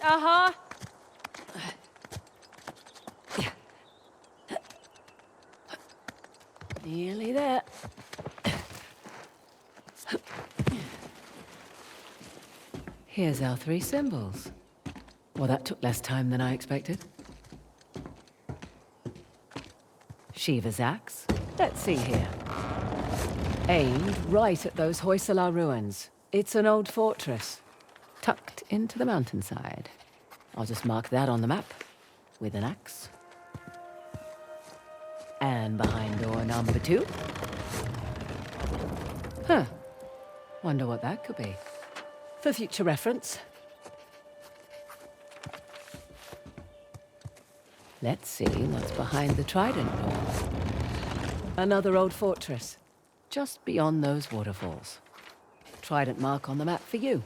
Uh-huh. Nearly there. Here's our 3 symbols. Well, that took less time than I expected. Shiva's axe. Let's see here. Aimed right at those Hoysala ruins. It's an old fortress, tucked into the mountainside. I'll just mark that on the map with an axe. And behind door number 2. Huh. Wonder what that could be. For future reference. Let's see what's behind the trident door. Another old fortress, just beyond those waterfalls. Trident mark on the map for you.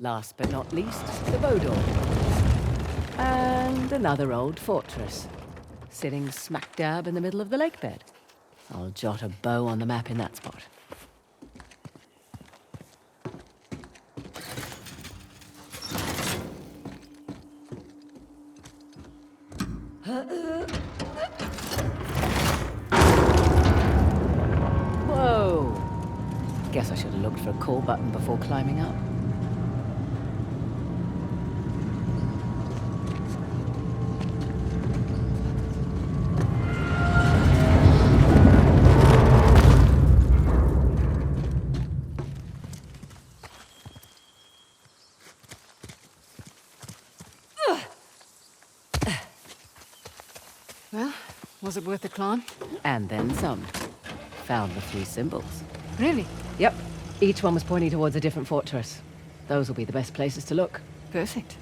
Last but not least, the bow door. And another old fortress, sitting smack dab in the middle of the lake bed. I'll jot a bow on the map in that spot. Whoa! Guess I should have looked for a call button before climbing up. Well, was it worth the climb? And then some. Found the 3 symbols. Really? Yep. Each one was pointing towards a different fortress. Those will be the best places to look. Perfect.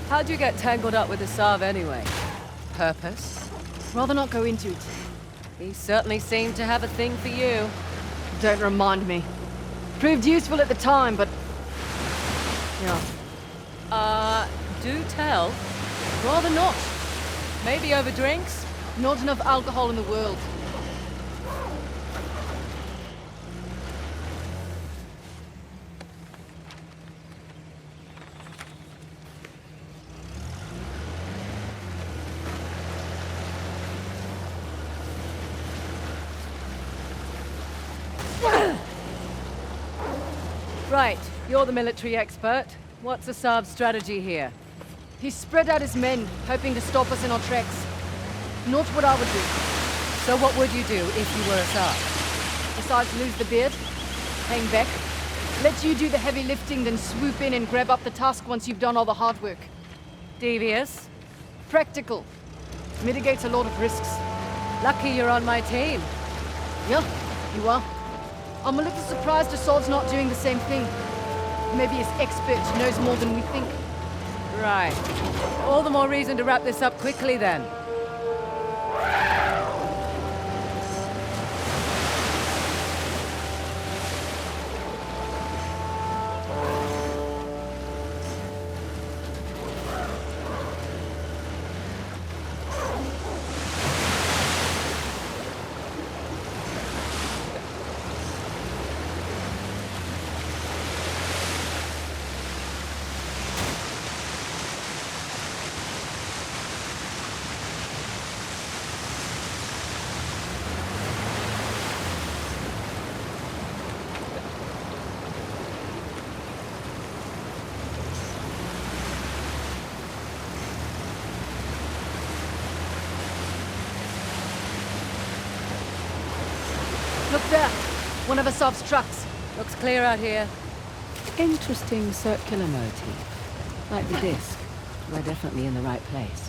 How'd you get tangled up with the Sav anyway? Purpose? Rather not go into it. He certainly seemed to have a thing for you. Don't remind me. Proved useful at the time, but... yeah. Do tell. Rather not. Maybe over drinks? Not enough alcohol in the world. Right, you're the military expert. What's Asav's strategy here? He spread out his men, hoping to stop us in our tracks. Not what I would do. So what would you do if you were Asav? Besides lose the beard, hang back, let you do the heavy lifting, then swoop in and grab up the tusk once you've done all the hard work. Devious? Practical. Mitigates a lot of risks. Lucky you're on my team. Yeah, you are. I'm a little surprised Assad's not doing the same thing. Maybe his expert knows more than we think. Right. All the more reason to wrap this up quickly then. There! One of Asav's trucks. Looks clear out here. Interesting circular motif. Like the disc. We're definitely in the right place.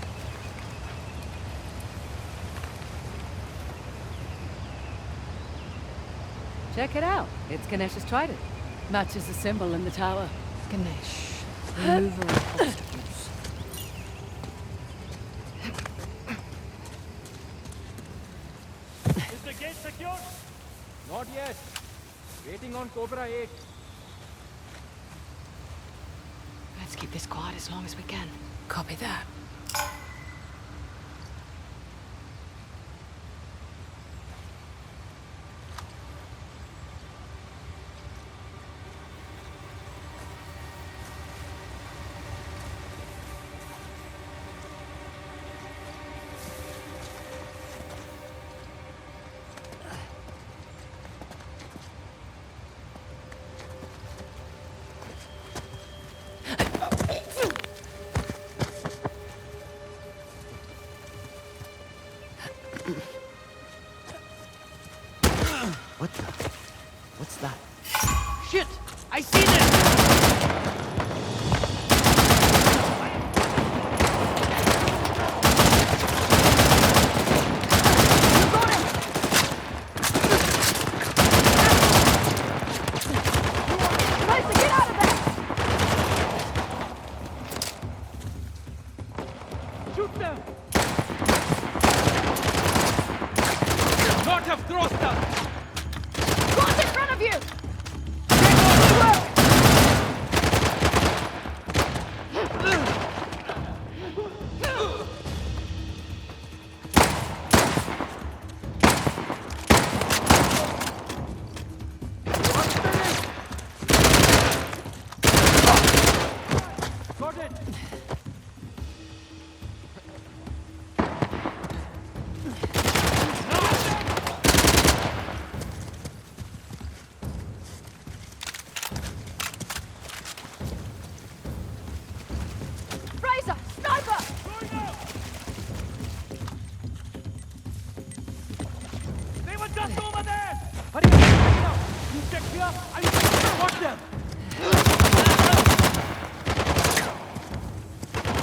Check it out. It's Ganesh's trident. Matches the symbol in the tower. Ganesh. Remover of obstacles. Is the gate secured? Not yet. Waiting on Cobra 8. Let's keep this quiet as long as we can. Copy that. What the? What's that? Shit! I see them! Racer, get out of there! Shoot them! Not have crossed them! What's in front of you? Got it! Razor! Sniper! Going out! They were just over there! Hurry up! You check here, I will spot them!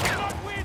Cannot win!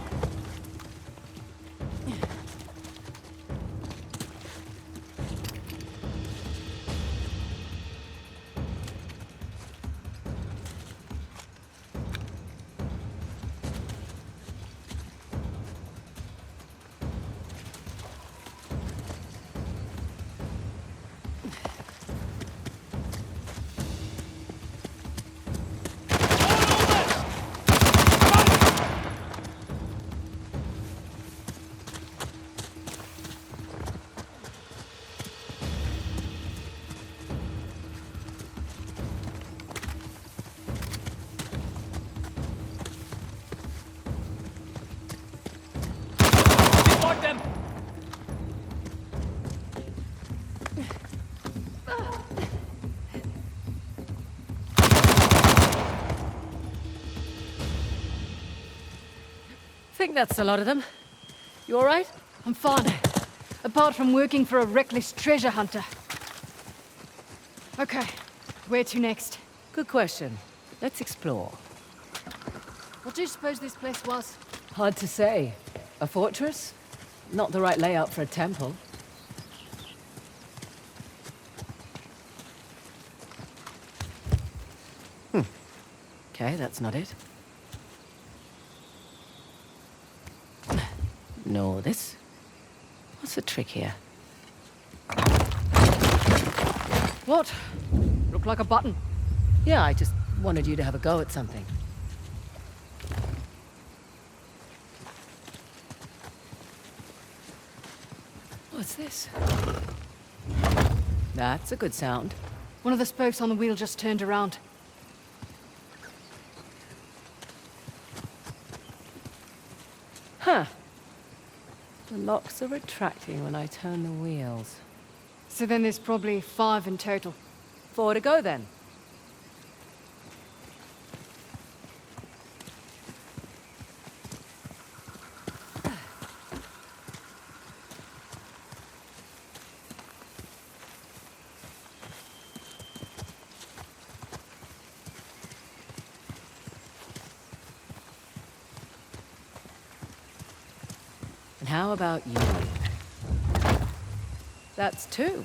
Got them! Think that's a lot of them. You all right? I'm fine. Apart from working for a reckless treasure hunter. Okay, where to next? Good question. Let's explore. What do you suppose this place was? Hard to say. A fortress? Not the right layout for a temple. Okay, that's not it. No, this? What's the trick here? What? Looked like a button. Yeah, I just wanted you to have a go at something. What's this? That's a good sound. One of the spokes on the wheel just turned around. Huh. The locks are retracting when I turn the wheels. So then there's probably 5 in total. 4 to go then. And how about you? That's two.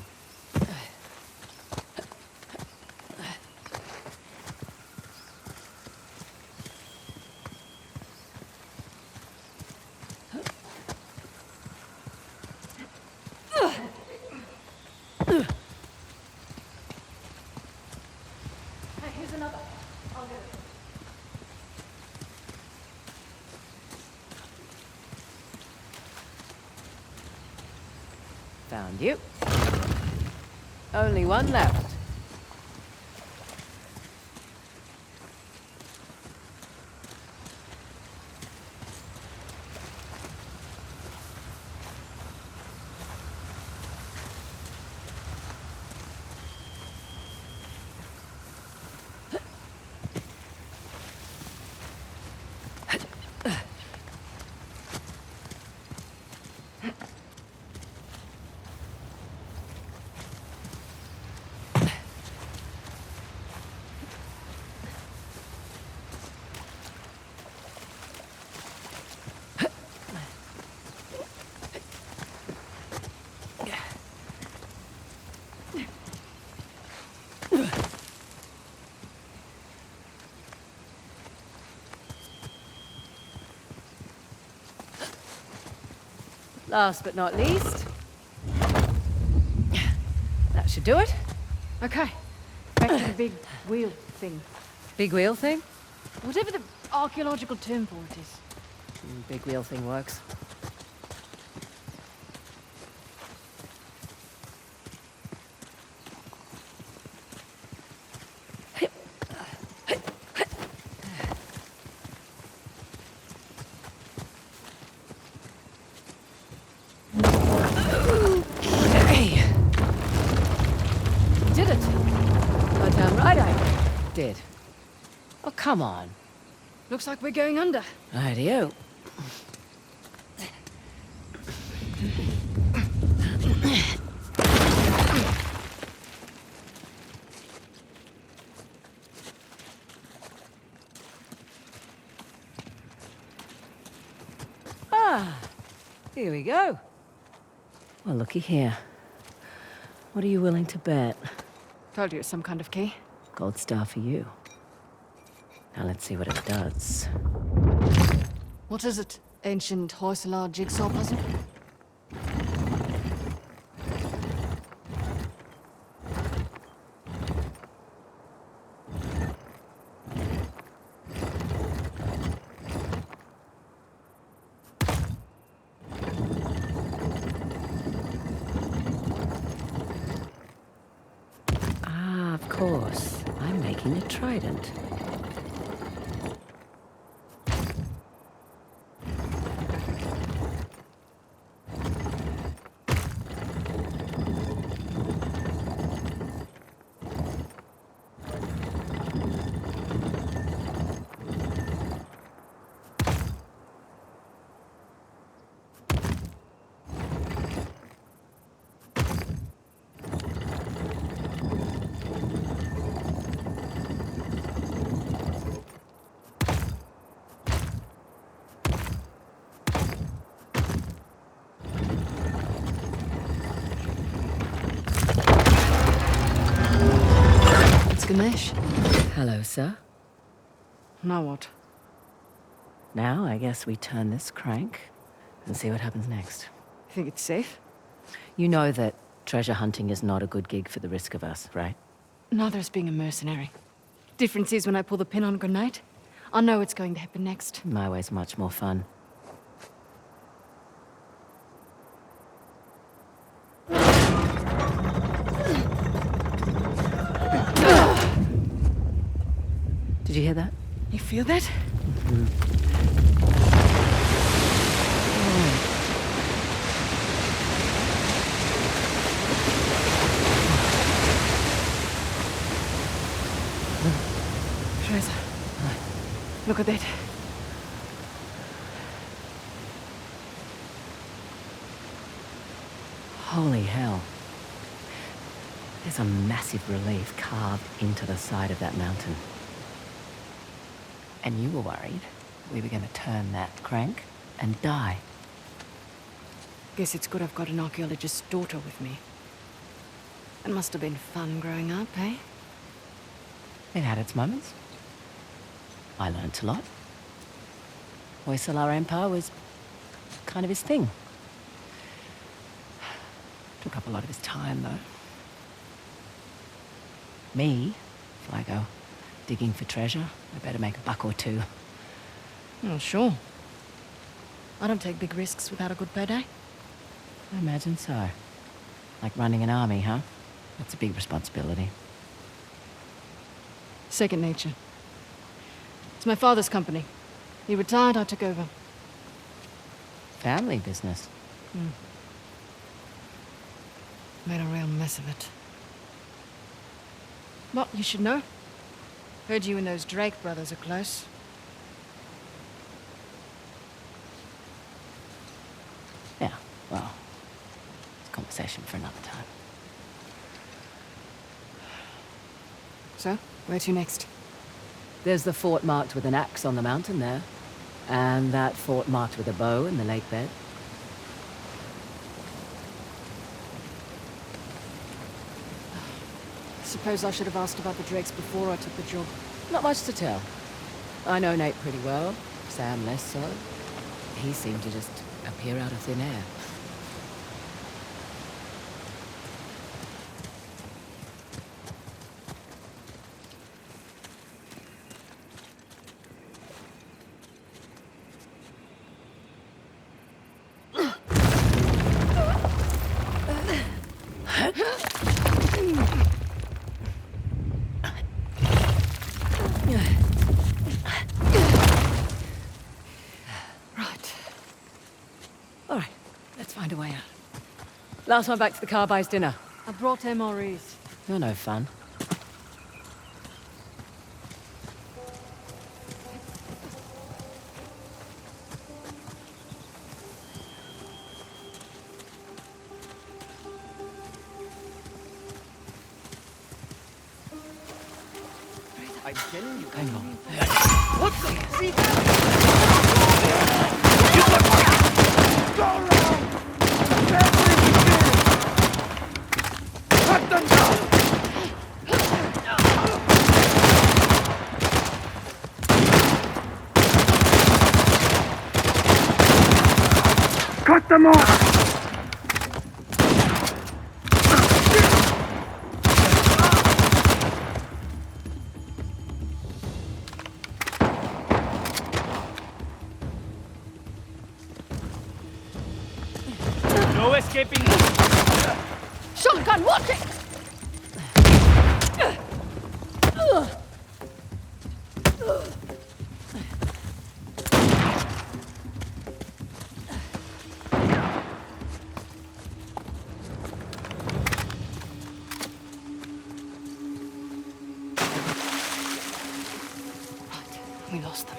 Here's another. I'll get it. Found you. Only one left. Last but not least, that should do it. Okay. Back to the big wheel thing. Big wheel thing? Whatever the archaeological term for it is. Big wheel thing works. Did it? Oh, damn right I did. Oh, come on. Looks like we're going under. Rightio. Here we go. Well, looky here. What are you willing to bet? Told you it's some kind of key. Gold star for you. Now let's see what it does. What is it? Ancient Hoysala jigsaw puzzle? Ah, of course. I'm making a trident. Ganesh. Hello, sir. Now what? Now I guess we turn this crank and see what happens next. You think it's safe? You know that treasure hunting is not a good gig for the risk of us, right? Neither is being a mercenary. Difference is when I pull the pin on a grenade, I know what's going to happen next. My way's much more fun. Did you hear that? You feel that? Scheiße. Look at that. Holy hell. There's a massive relief carved into the side of that mountain. And you were worried we were going to turn that crank and die. Guess it's good I've got an archaeologist's daughter with me. It must have been fun growing up, eh? It had its moments. I learnt a lot. Hoysala Empire was kind of his thing. Took up a lot of his time, though. Me, if I go digging for treasure, I better make a buck or two. Oh, sure. I don't take big risks without a good payday. I imagine so. Like running an army, huh? That's a big responsibility. Second nature. It's my father's company. He retired, I took over. Family business. Made a real mess of it. But you should know. Heard you and those Drake brothers are close. Yeah, well, it's a conversation for another time. So, where to next? There's the fort marked with an axe on the mountain there. And that fort marked with a bow in the lake bed. Suppose I should have asked about the Drakes before I took the job. Not much to tell. I know Nate pretty well, Sam less so. He seemed to just appear out of thin air. Right. All right, let's find a way out. Last one back to the car buys dinner. I brought MREs. You're no fun. I'm telling you. Hang on. What the? See? Go around! Everything! Cut them down! Cut them off! No escaping! Shotgun, watch it! Right, we lost them.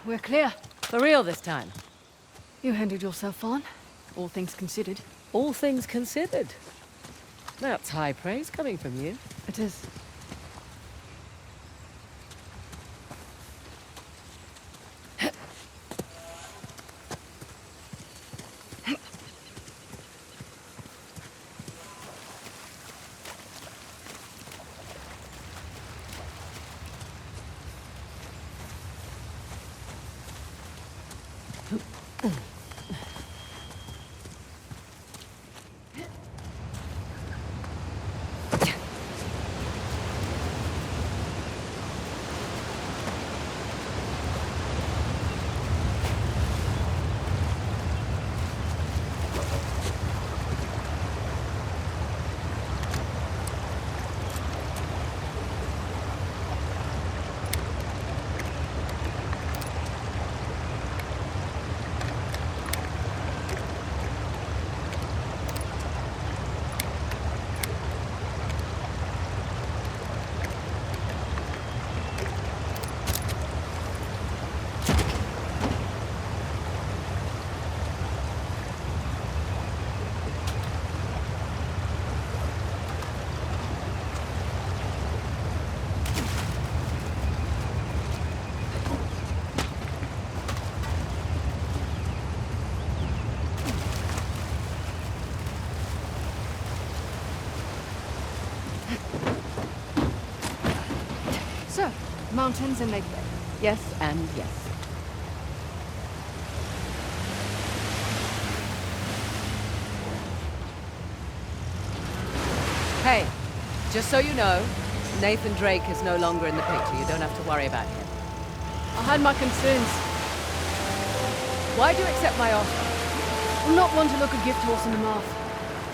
We're clear. For real this time. You handled yourself on, all things considered. All things considered. That's high praise coming from you. It is. So, mountains and Lake Bay. Yes and yes. Hey, just so you know, Nathan Drake is no longer in the picture. You don't have to worry about him. I had my concerns. Why'd you accept my offer? I'm not one to look a gift horse in the mouth.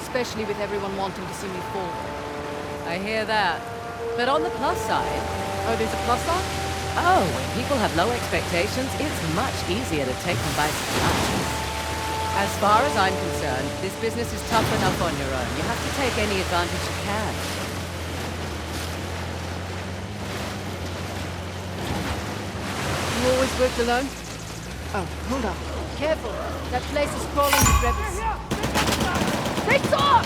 Especially with everyone wanting to see me fall. I hear that. But on the plus side... Oh, there's a plus side? Oh, when people have low expectations, it's much easier to take them by surprise. As far as I'm concerned, this business is tough enough on your own. You have to take any advantage you can. You always worked alone? Oh, hold on. Careful. That place is crawling with rebels. Breaks off!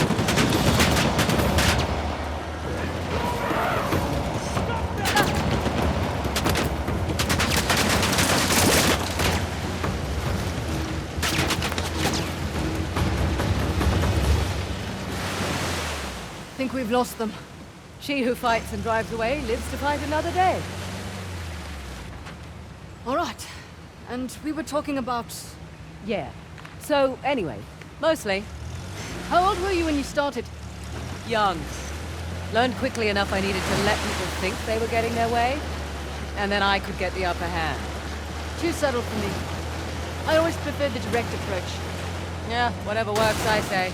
I think we've lost them. She who fights and drives away lives to fight another day. All right. And we were talking about... Yeah. So, anyway, mostly How old were you when you started? young. Learned quickly enough I needed to let people think they were getting their way, and then I could get the upper hand. Too subtle for me. I always preferred the direct approach. Yeah, whatever works, I say.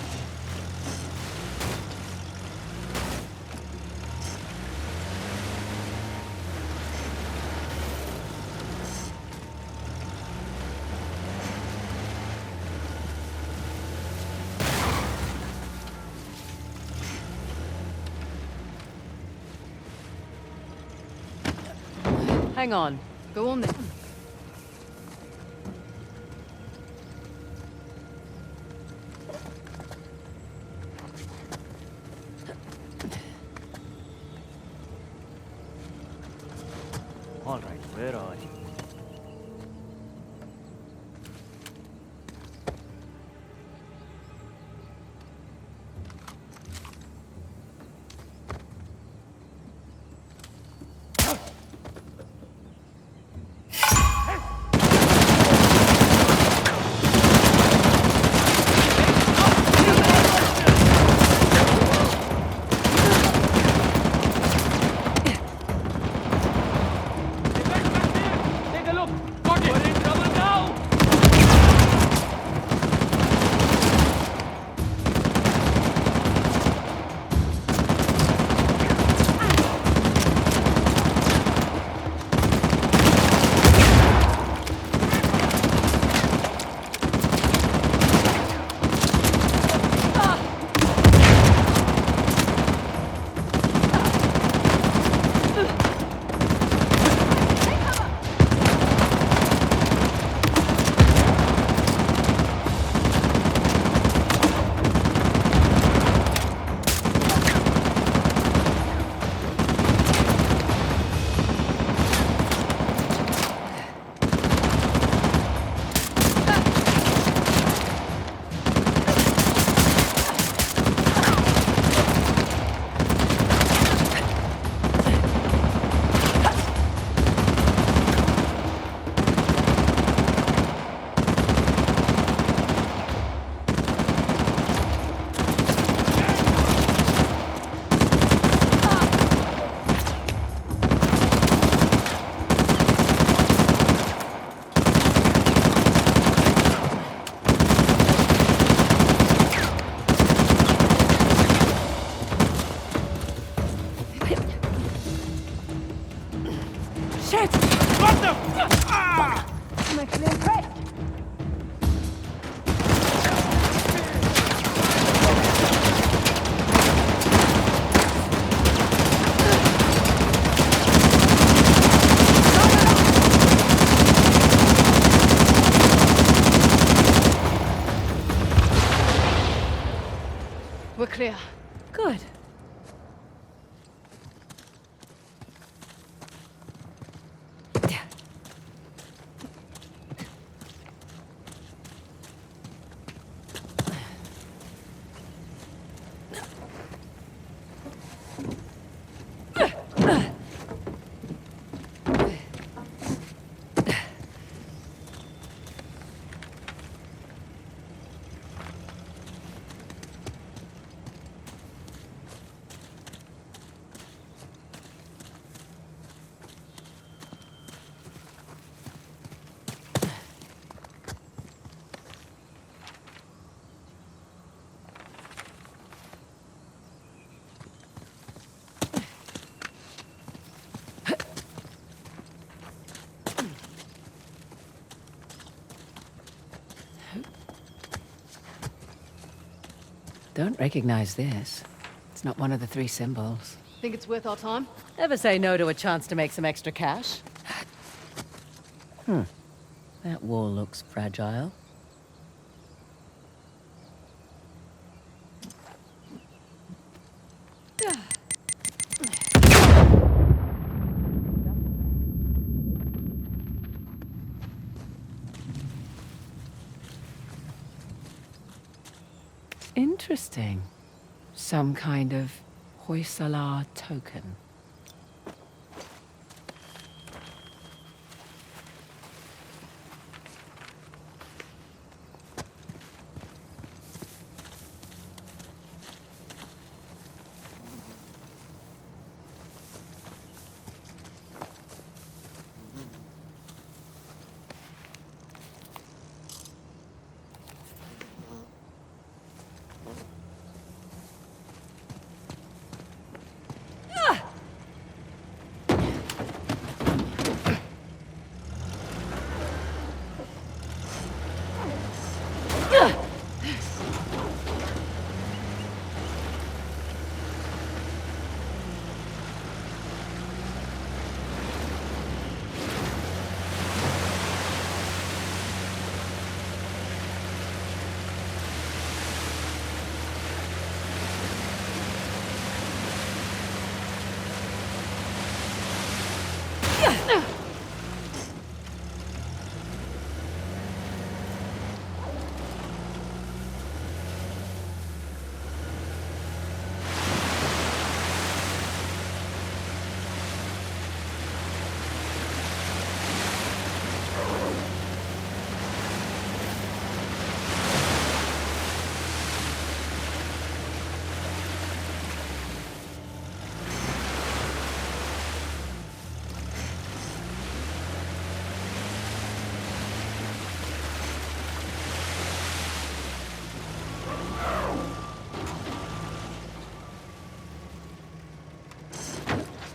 Hang on. Go on then. All right, where are you? We're clear. Good. Don't recognize this. It's not one of the 3 symbols. Think it's worth our time? Ever say no to a chance to make some extra cash? That wall looks fragile. Interesting. Some kind of Hoysala token.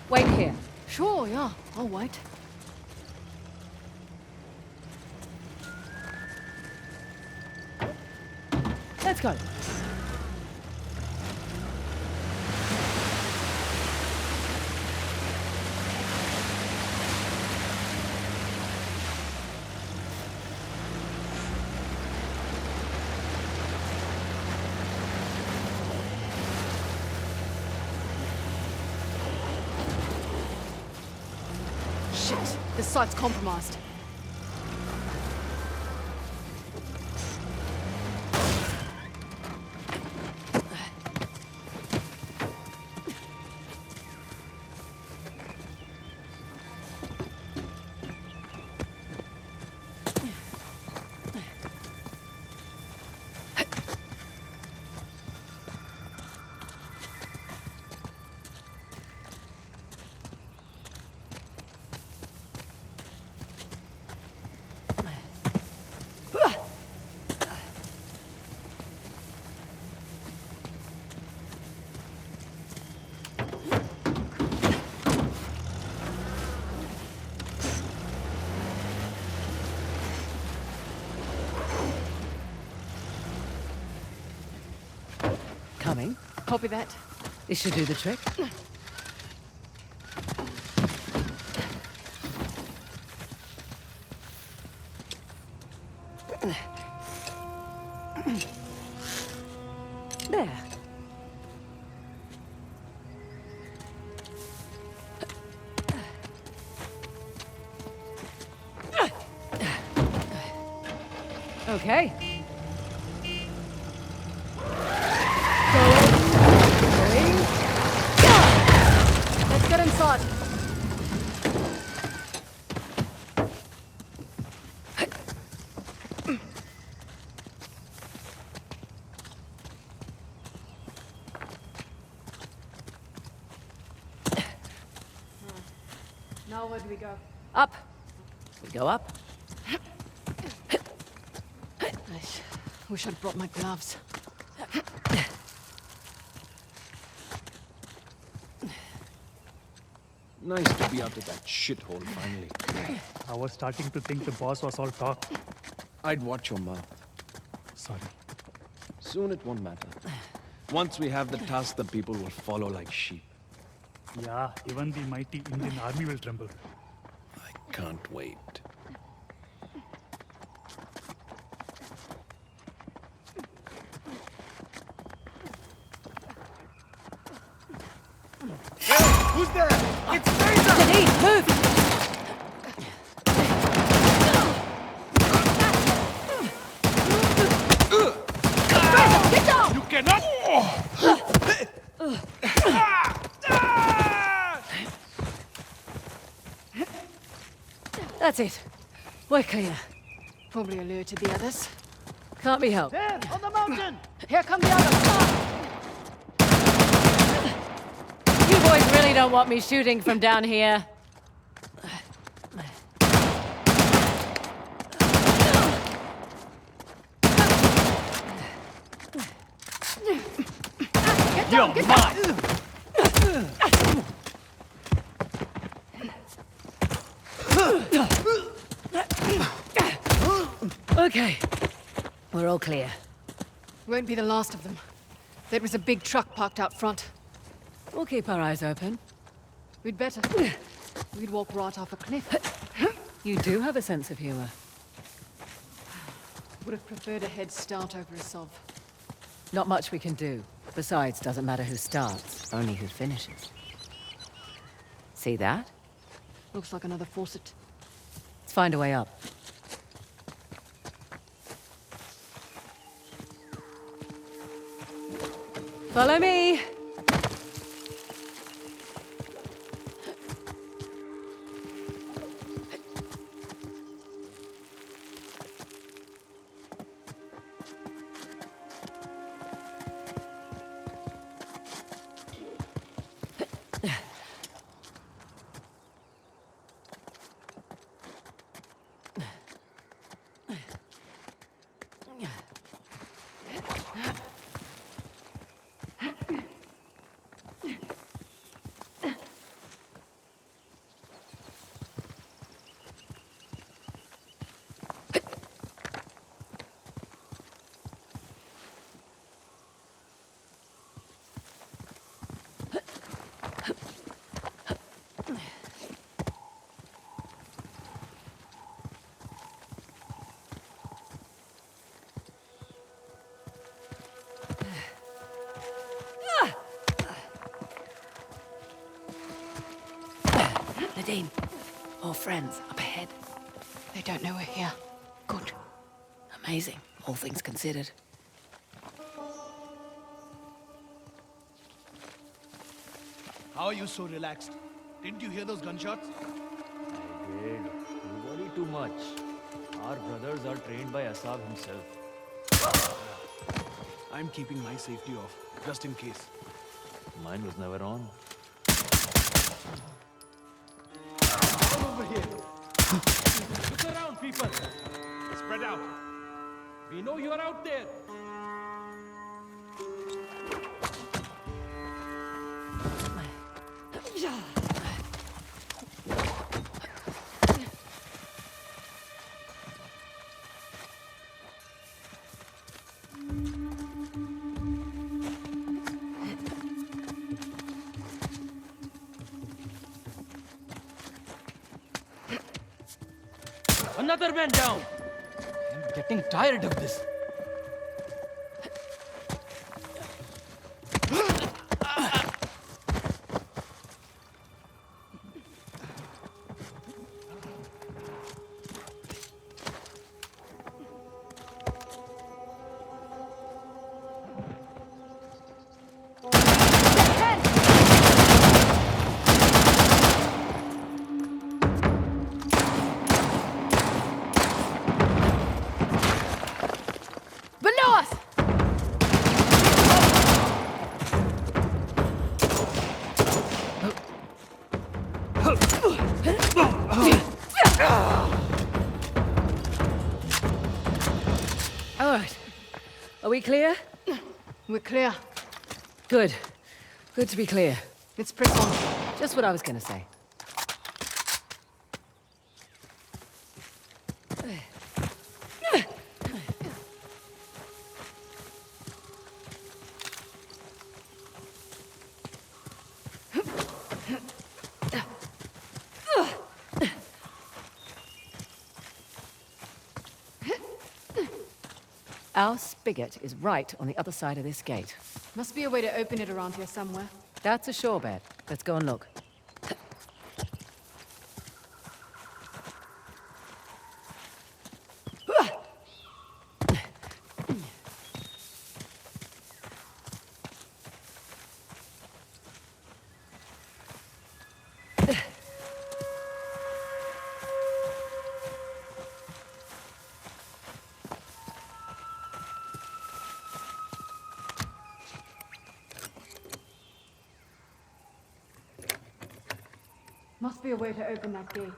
Wait here. Sure, yeah. I'll wait. Let's go. Shit. This site's compromised. Coming. Copy that. This should do the trick. There. Okay. Let's get inside. Now where do we go? Up. We go up. I wish I'd brought my gloves. Nice to be out of that shithole finally. I was starting to think the boss was all talk. I'd watch your mouth. Sorry. Soon it won't matter. Once we have the task, the people will follow like sheep. Yeah, even the mighty Indian army will tremble. I can't wait. Who's there? It's Fraser! Denise, move! Get down! You cannot! That's it. We're clear. Probably alerted the others. Can't be helped. There, on the mountain! Here come the others! You boys really don't want me shooting from down here. You're mine! Okay. We're all clear. Won't be the last of them. There was a big truck parked out front. We'll keep our eyes open. We'd better. We'd walk right off a cliff. You do have a sense of humor. Would have preferred a head start over a solve. Not much we can do. Besides, doesn't matter who starts, only who finishes. See that? Looks like another faucet. Let's find a way up. Follow me! Nadine, more friends up ahead. They don't know we're here. Good. Amazing, all things considered. How are you so relaxed? Didn't you hear those gunshots? I did. You worry too much. Our brothers are trained by Asab himself. I'm keeping my safety off, just in case. Mine was never on. Over here. Look around, people! Spread out. We know you are out there. Another man down! I'm getting tired of this. we clear? We're clear. Good. Good to be clear. Let's press on. Just what I was gonna say. Our spigot is right on the other side of this gate. Must be a way to open it around here somewhere. That's a sure bet. Let's go and look. Must be a way to open that gate.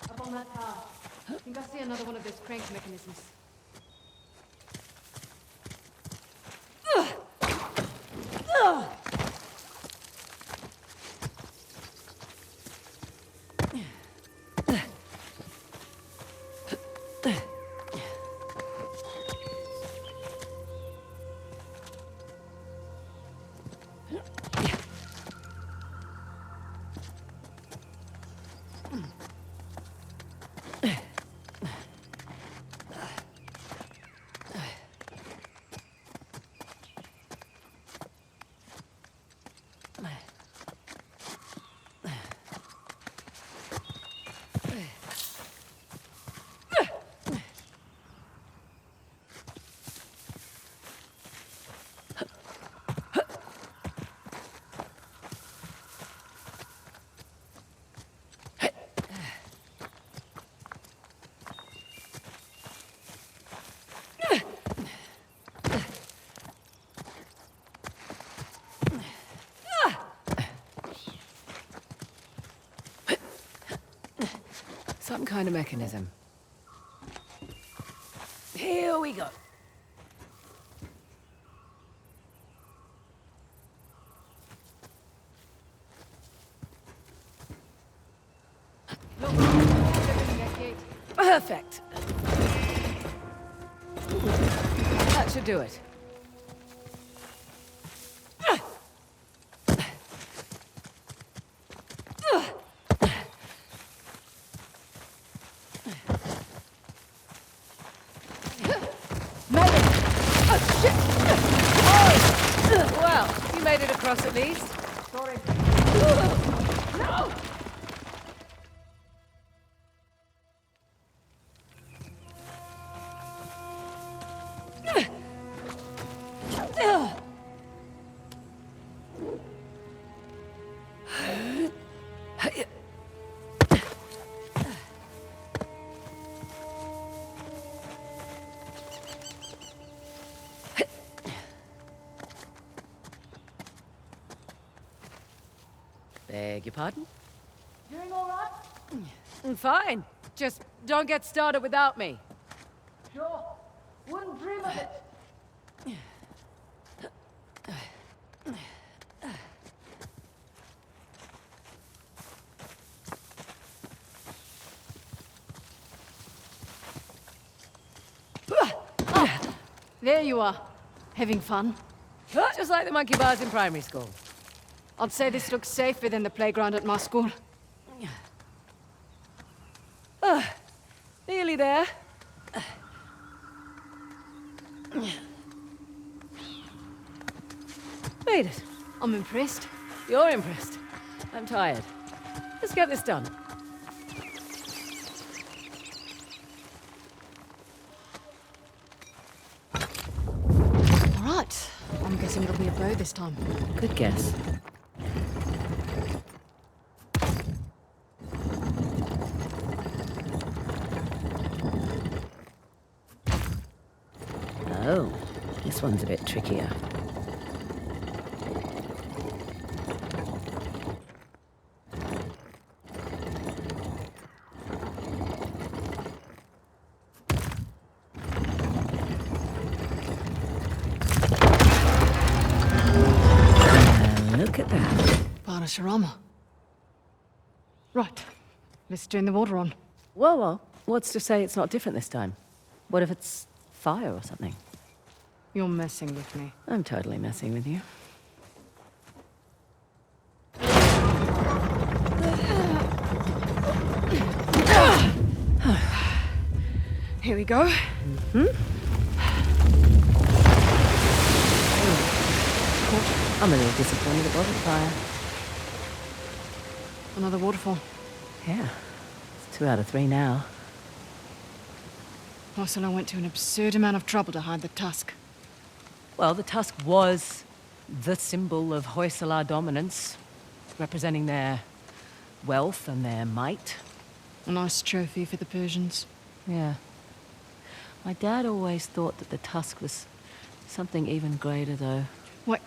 Up on that tower. I think I see another one of those crank mechanisms. Some kind of mechanism. Here we go. Look, opening that gate. Perfect. That should do it. Well, you made it across at least. Sorry. No! Beg your pardon? Doing all right? Fine. Just don't get started without me. Sure. Wouldn't dream of it. There you are. Having fun? Just like the monkey bars in primary school. I'd say this looks safer than the playground at my school. Nearly there. Made it. I'm impressed. You're impressed. I'm tired. Let's get this done. All right. I'm guessing it'll be a bow this time. Good guess. Oh, this one's a bit trickier. Look at that. Parashurama. Right. Let's turn the water on. Whoa, whoa. What's to say it's not different this time? What if it's fire or something? You're messing with me. I'm totally messing with you. Here we go. I'm a little disappointed it wasn't fire. Another waterfall. Yeah. It's 2 out of 3 now. Hoysala went to an absurd amount of trouble to hide the tusk. Well, the tusk was the symbol of Hoysala dominance, representing their wealth and their might. A nice trophy for the Persians. Yeah. My dad always thought that the tusk was something even greater, though. What?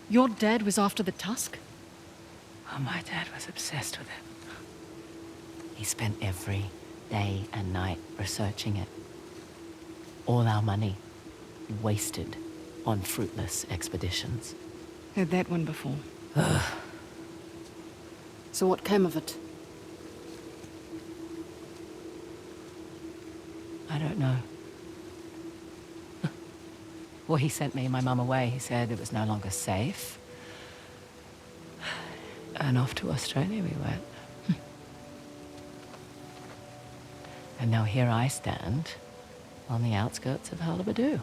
Your dad was after the tusk? Oh, my dad was obsessed with it. He spent every day and night researching it. All our money wasted on fruitless expeditions. Heard that one before. So what came of it? I don't know. Well, he sent me and my mum away. He said it was no longer safe. And off to Australia we went. And now here I stand on the outskirts of Hullabaloo.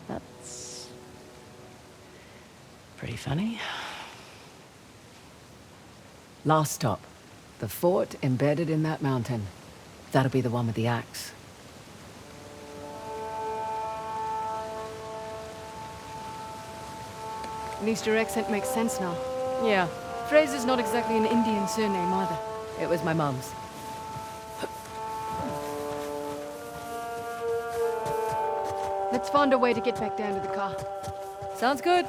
That's pretty funny. Last stop. The fort embedded in that mountain. That'll be the one with the axe. At least your accent makes sense now. Yeah, Fraser's not exactly an Indian surname either. it was my mum's. Let's find a way to get back down to the car. Sounds good.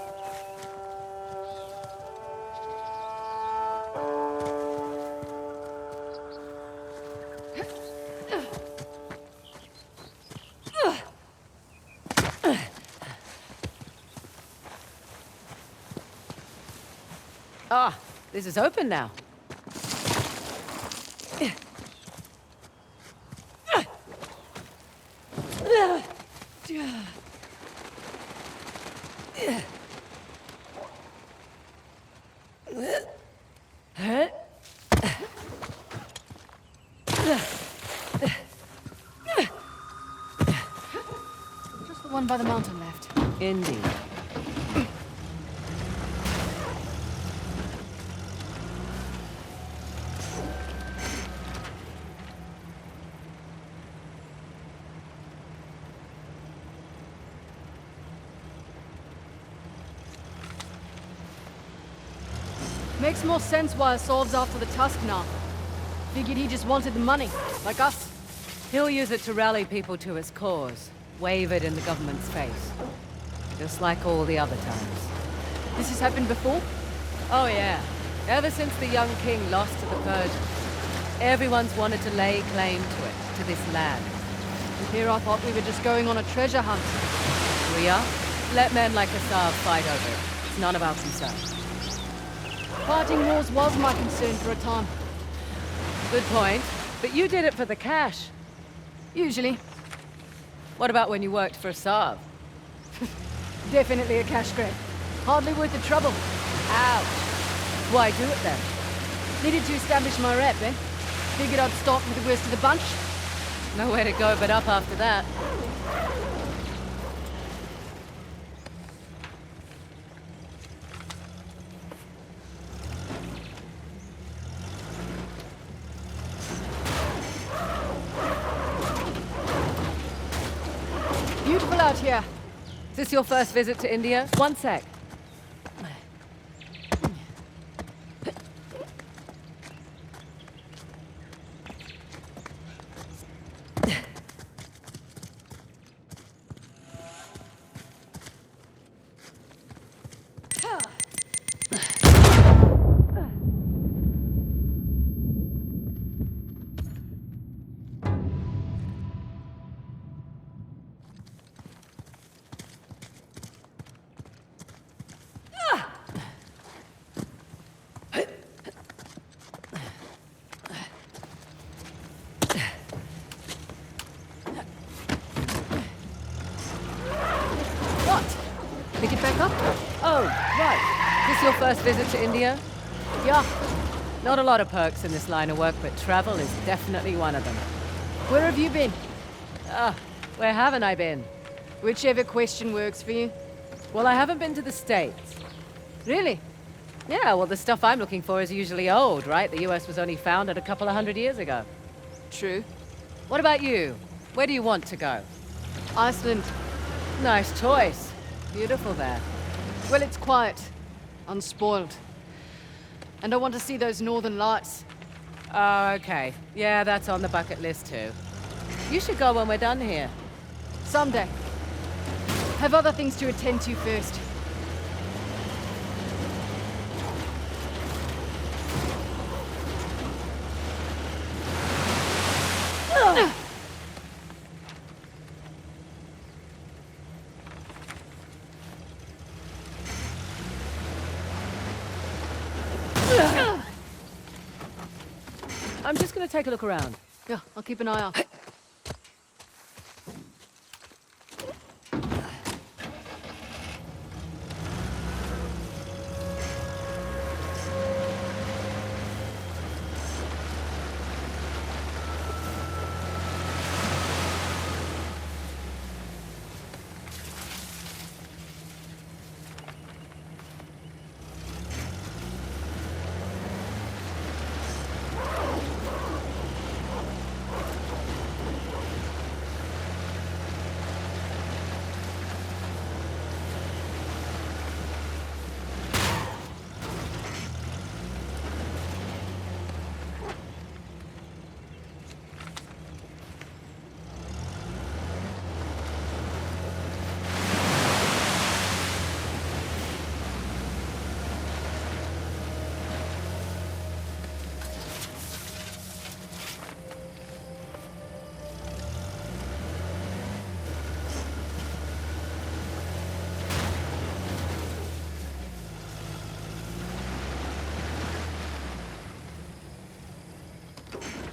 Ah, this is open now. Just the one by the mountain left. Indeed. Makes more sense why Assault's after the tusk now. Figured he just wanted the money, like us. He'll use it to rally people to his cause, wave it in the government's face. Just like all the other times. This has happened before? Oh yeah, ever since the young king lost to the Persians, everyone's wanted to lay claim to it, to this land. And here I thought we were just going on a treasure hunt. We are? Let men like Asav fight over it. It's none of our concern. Fighting wars was my concern for a time. Good point. But you did it for the cash. Usually. What about when you worked for Saab? Definitely a cash grab. Hardly worth the trouble. Ouch. Why do it then? Needed to establish my rep, eh? Figured I'd start with the worst of the bunch. Nowhere to go but up after that. Beautiful out here. Is this your first visit to India? One sec. Pick it back up? Oh, right. Is this your first visit to India? Yeah. Not a lot of perks in this line of work, but travel is definitely one of them. Where have you been? Where haven't I been? Whichever question works for you. Well, I haven't been to the States. Really? Yeah, well, the stuff I'm looking for is usually old, right? The US was only founded a couple of hundred years ago. True. What about you? Where do you want to go? Iceland. Nice choice. Beautiful there. Well, it's quiet. Unspoiled. And I want to see those northern lights. Oh, okay. Yeah, that's on the bucket list too. You should go when we're done here. Someday. Have other things to attend to first. I'm just gonna take a look around. Yeah, I'll keep an eye out.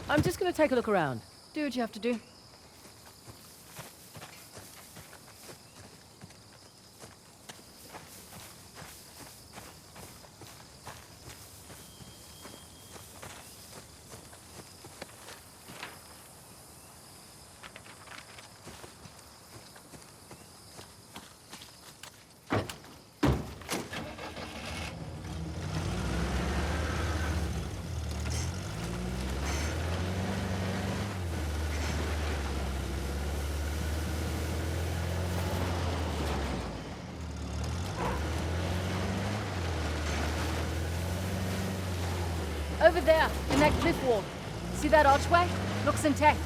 I'm just gonna take a look around. Do what you have to do. Over there, in that cliff wall. See that archway? Looks intact.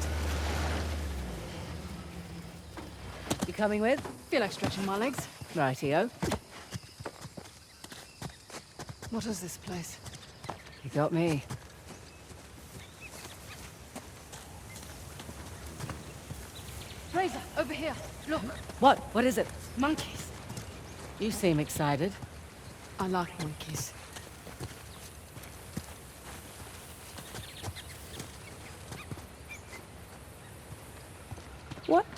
You coming with? Feel like stretching my legs. Rightio. What is this place? You got me. Fraser, over here. Look, What? What is it? monkeys. You seem excited. I like monkeys.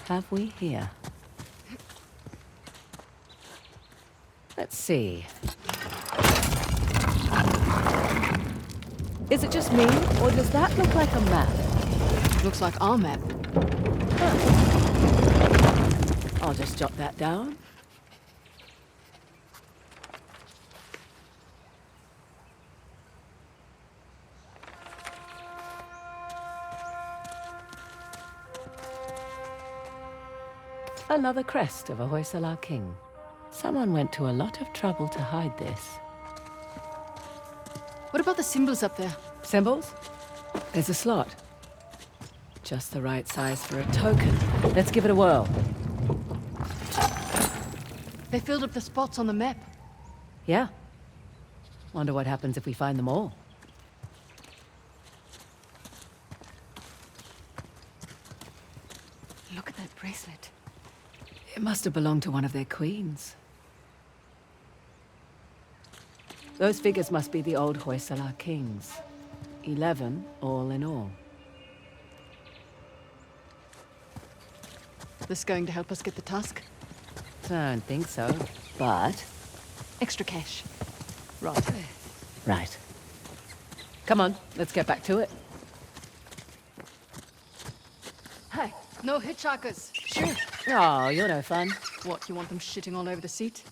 have we here? Let's see. Is it just me, or does that look like a map? Looks like our map. I'll just jot that down. Another crest of a Hoysala king. Someone went to a lot of trouble to hide this. What about the symbols up there? Symbols? There's a slot. Just the right size for a token. Let's give it a whirl. They filled up the spots on the map. Yeah. Wonder what happens if we find them all. Look at that bracelet. It must have belonged to one of their queens. Those figures must be the old Hoysala kings. 11 all in all. This going to help us get the tusk? Don't think so, but... Extra cash. Right. Come on, let's get back to it. Hey, no hitchhikers. Sure. Oh, you're no fun. What, you want them shitting all over the seat?